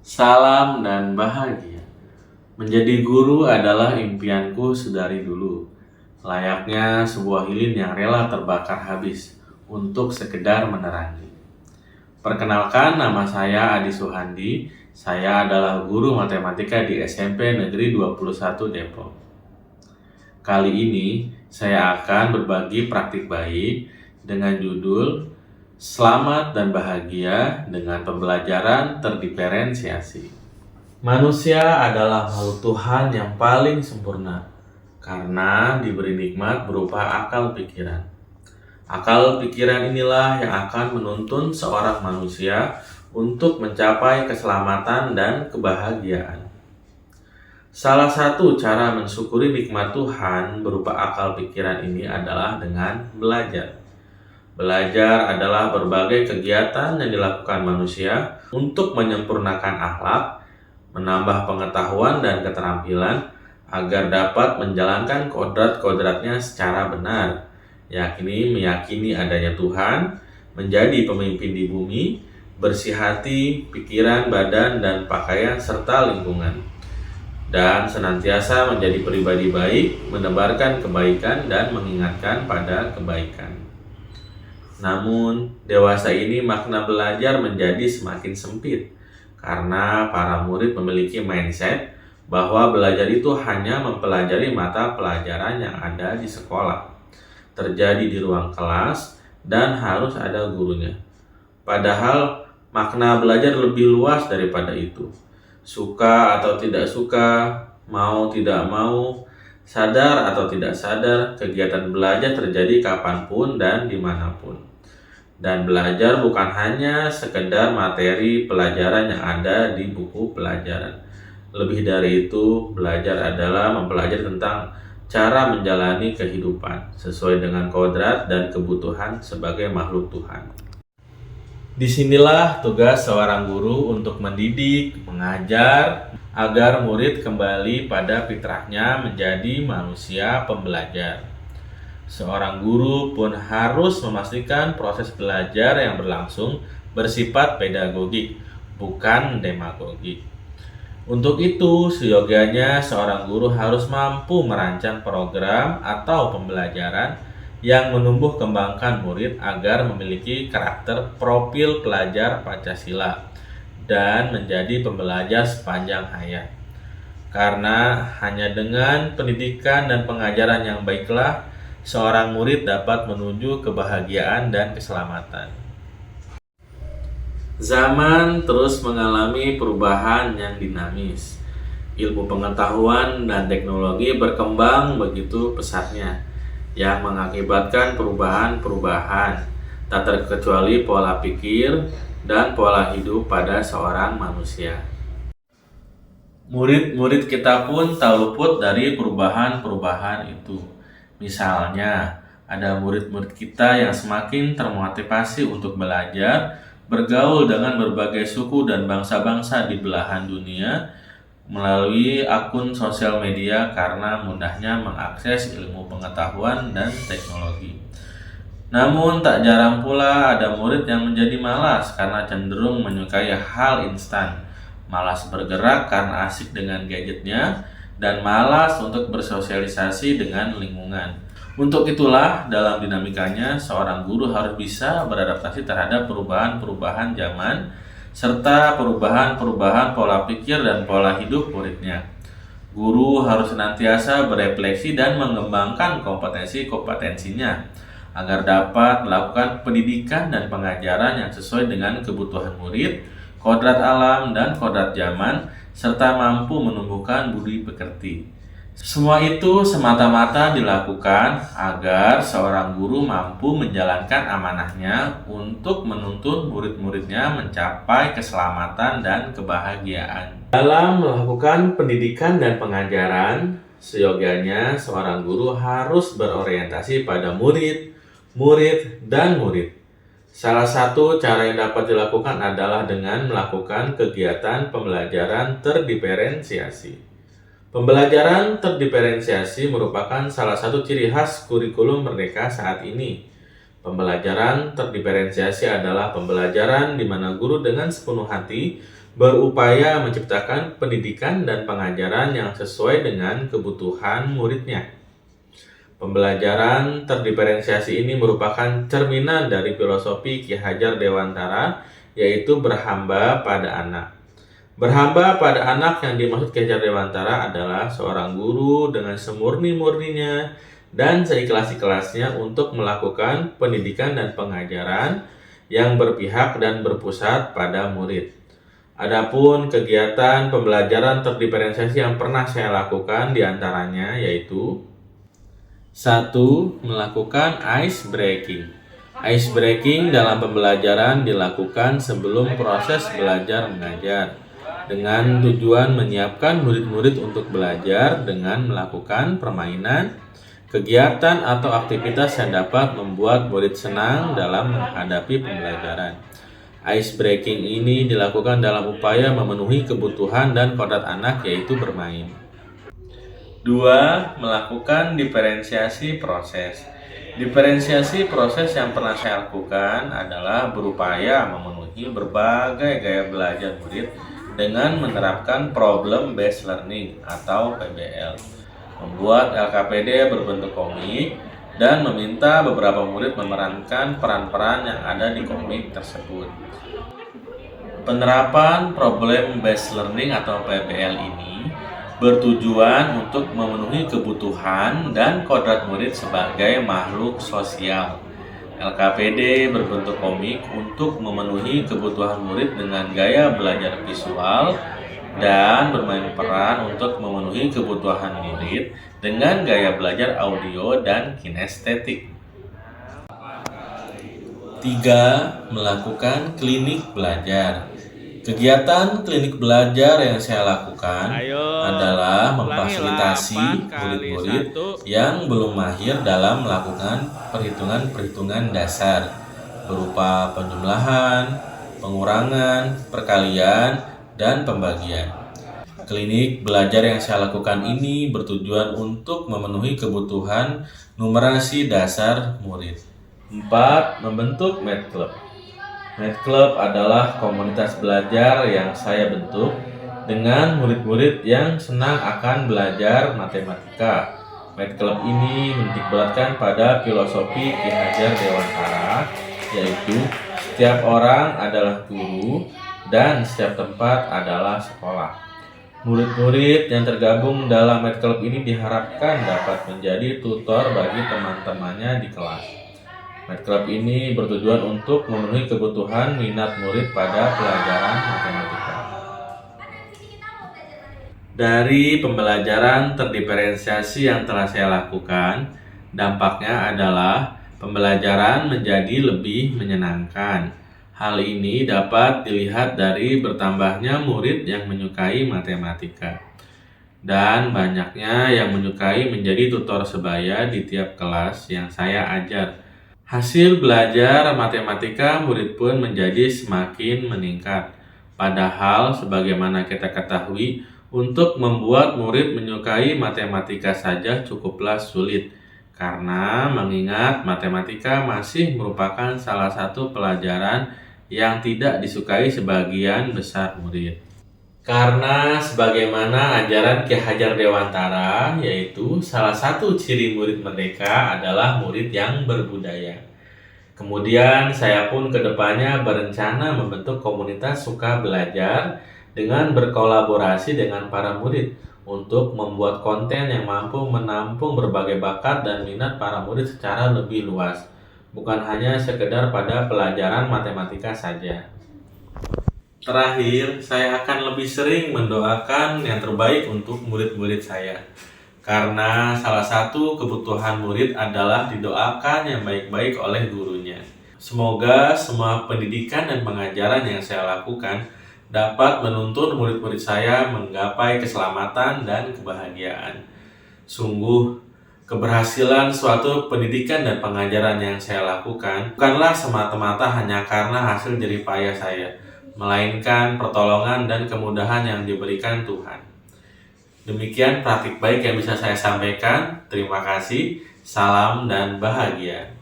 Salam dan bahagia. Menjadi guru adalah impianku sedari dulu. Layaknya sebuah lilin yang rela terbakar habis untuk sekedar menerangi. Perkenalkan, nama saya Adi Suhandi. Saya adalah guru matematika di SMP Negeri 21 Depok. Kali ini saya akan berbagi praktik baik dengan judul Selamat dan Bahagia dengan Pembelajaran Terdiferensiasi. Manusia adalah makhluk Tuhan yang paling sempurna karena diberi nikmat berupa akal pikiran. Akal pikiran inilah yang akan menuntun seorang manusia untuk mencapai keselamatan dan kebahagiaan. Salah satu cara mensyukuri nikmat Tuhan berupa akal pikiran ini adalah dengan belajar. Belajar adalah berbagai kegiatan yang dilakukan manusia untuk menyempurnakan akhlak, menambah pengetahuan dan keterampilan agar dapat menjalankan kodrat-kodratnya secara benar, yakni meyakini adanya Tuhan, menjadi pemimpin di bumi, bersih hati, pikiran, badan, dan pakaian serta lingkungan, dan senantiasa menjadi pribadi baik, menebarkan kebaikan dan mengingatkan pada kebaikan. Namun, dewasa ini makna belajar menjadi semakin sempit karena para murid memiliki mindset bahwa belajar itu hanya mempelajari mata pelajaran yang ada di sekolah, terjadi di ruang kelas, dan harus ada gurunya. Padahal makna belajar lebih luas daripada itu. Suka atau tidak suka, mau tidak mau, sadar atau tidak sadar, kegiatan belajar terjadi kapanpun dan dimanapun. Dan belajar bukan hanya sekedar materi pelajaran yang ada di buku pelajaran. Lebih dari itu, belajar adalah mempelajari tentang cara menjalani kehidupan sesuai dengan kodrat dan kebutuhan sebagai makhluk Tuhan. Disinilah tugas seorang guru untuk mendidik, mengajar, agar murid kembali pada fitrahnya menjadi manusia pembelajar. Seorang guru pun harus memastikan proses belajar yang berlangsung bersifat pedagogik, bukan demagogik. Untuk itu, seyogyanya seorang guru harus mampu merancang program atau pembelajaran yang menumbuh kembangkan murid agar memiliki karakter profil pelajar Pancasila dan menjadi pembelajar sepanjang hayat. Karena hanya dengan pendidikan dan pengajaran yang baiklah, seorang murid dapat menuju kebahagiaan dan keselamatan. Zaman terus mengalami perubahan yang dinamis. Ilmu pengetahuan dan teknologi berkembang begitu pesatnya, yang mengakibatkan perubahan-perubahan, tak terkecuali pola pikir dan pola hidup pada seorang manusia. Murid-murid kita pun tak luput dari perubahan-perubahan itu. Misalnya, ada murid-murid kita yang semakin termotivasi untuk belajar, bergaul dengan berbagai suku dan bangsa-bangsa di belahan dunia melalui akun sosial media karena mudahnya mengakses ilmu pengetahuan dan teknologi. Namun, tak jarang pula ada murid yang menjadi malas karena cenderung menyukai hal instan, malas bergerak karena asik dengan gadgetnya, dan malas untuk bersosialisasi dengan lingkungan. Untuk itulah, dalam dinamikanya, seorang guru harus bisa beradaptasi terhadap perubahan-perubahan zaman, serta perubahan-perubahan pola pikir dan pola hidup muridnya. Guru harus senantiasa berefleksi dan mengembangkan kompetensi-kompetensinya, agar dapat melakukan pendidikan dan pengajaran yang sesuai dengan kebutuhan murid, kodrat alam dan kodrat zaman, serta mampu menumbuhkan budi pekerti. Semua itu semata-mata dilakukan agar seorang guru mampu menjalankan amanahnya untuk menuntun murid-muridnya mencapai keselamatan dan kebahagiaan. Dalam melakukan pendidikan dan pengajaran, seyogyanya seorang guru harus berorientasi pada murid, dan murid. Salah satu cara yang dapat dilakukan adalah dengan melakukan kegiatan pembelajaran terdiferensiasi. Pembelajaran terdiferensiasi merupakan salah satu ciri khas kurikulum Merdeka saat ini. Pembelajaran terdiferensiasi adalah pembelajaran di mana guru dengan sepenuh hati berupaya menciptakan pendidikan dan pengajaran yang sesuai dengan kebutuhan muridnya. Pembelajaran terdiferensiasi ini merupakan cerminan dari filosofi Ki Hajar Dewantara, yaitu berhamba pada anak. Berhamba pada anak yang dimaksud Ki Hajar Dewantara adalah seorang guru dengan semurni-murninya dan seikhlas-ikhlasnya untuk melakukan pendidikan dan pengajaran yang berpihak dan berpusat pada murid. Adapun kegiatan pembelajaran terdiferensiasi yang pernah saya lakukan diantaranya yaitu 1. Melakukan ice breaking. Ice breaking dalam pembelajaran dilakukan sebelum proses belajar mengajar dengan tujuan menyiapkan murid-murid untuk belajar dengan melakukan permainan, kegiatan atau aktivitas yang dapat membuat murid senang dalam menghadapi pembelajaran. Ice breaking ini dilakukan dalam upaya memenuhi kebutuhan dan kodrat anak, yaitu bermain. 2. Melakukan diferensiasi proses. Diferensiasi proses yang pernah saya lakukan adalah berupaya memenuhi berbagai gaya belajar murid dengan menerapkan problem based learning atau PBL, membuat LKPD berbentuk komik, dan meminta beberapa murid memerankan peran-peran yang ada di komik tersebut. Penerapan problem based learning atau PBL ini bertujuan untuk memenuhi kebutuhan dan kodrat murid sebagai makhluk sosial. LKPD berbentuk komik untuk memenuhi kebutuhan murid dengan gaya belajar visual dan bermain peran untuk memenuhi kebutuhan murid dengan gaya belajar audio dan kinestetik. 3. Melakukan klinik belajar. Kegiatan klinik belajar yang saya lakukan adalah memfasilitasi murid-murid yang belum mahir dalam melakukan perhitungan-perhitungan dasar berupa penjumlahan, pengurangan, perkalian, dan pembagian. Klinik belajar yang saya lakukan ini bertujuan untuk memenuhi kebutuhan numerasi dasar murid. 4. Membentuk Math Club. Math Club adalah komunitas belajar yang saya bentuk dengan murid-murid yang senang akan belajar matematika. Math Club ini menitikberatkan pada filosofi Ki Hajar Dewantara, yaitu setiap orang adalah guru dan setiap tempat adalah sekolah. Murid-murid yang tergabung dalam Math Club ini diharapkan dapat menjadi tutor bagi teman-temannya di kelas. Math Club ini bertujuan untuk memenuhi kebutuhan minat murid pada pelajaran matematika. Dari pembelajaran terdiferensiasi yang telah saya lakukan, dampaknya adalah pembelajaran menjadi lebih menyenangkan. Hal ini dapat dilihat dari bertambahnya murid yang menyukai matematika dan banyaknya yang menyukai menjadi tutor sebaya di tiap kelas yang saya ajar. Hasil belajar matematika murid pun menjadi semakin meningkat. Padahal sebagaimana kita ketahui, untuk membuat murid menyukai matematika saja cukuplah sulit, karena mengingat matematika masih merupakan salah satu pelajaran yang tidak disukai sebagian besar murid. Karena sebagaimana ajaran Ki Hajar Dewantara, yaitu salah satu ciri murid merdeka adalah murid yang berbudaya. Kemudian saya pun kedepannya berencana membentuk komunitas suka belajar dengan berkolaborasi dengan para murid untuk membuat konten yang mampu menampung berbagai bakat dan minat para murid secara lebih luas, bukan hanya sekedar pada pelajaran matematika saja. Terakhir, saya akan lebih sering mendoakan yang terbaik untuk murid-murid saya. Karena salah satu kebutuhan murid adalah didoakan yang baik-baik oleh gurunya. Semoga semua pendidikan dan pengajaran yang saya lakukan dapat menuntun murid-murid saya menggapai keselamatan dan kebahagiaan. Sungguh, keberhasilan suatu pendidikan dan pengajaran yang saya lakukan bukanlah semata-mata hanya karena hasil jerih payah saya, melainkan pertolongan dan kemudahan yang diberikan Tuhan. Demikian praktik baik yang bisa saya sampaikan. Terima kasih, salam dan bahagia.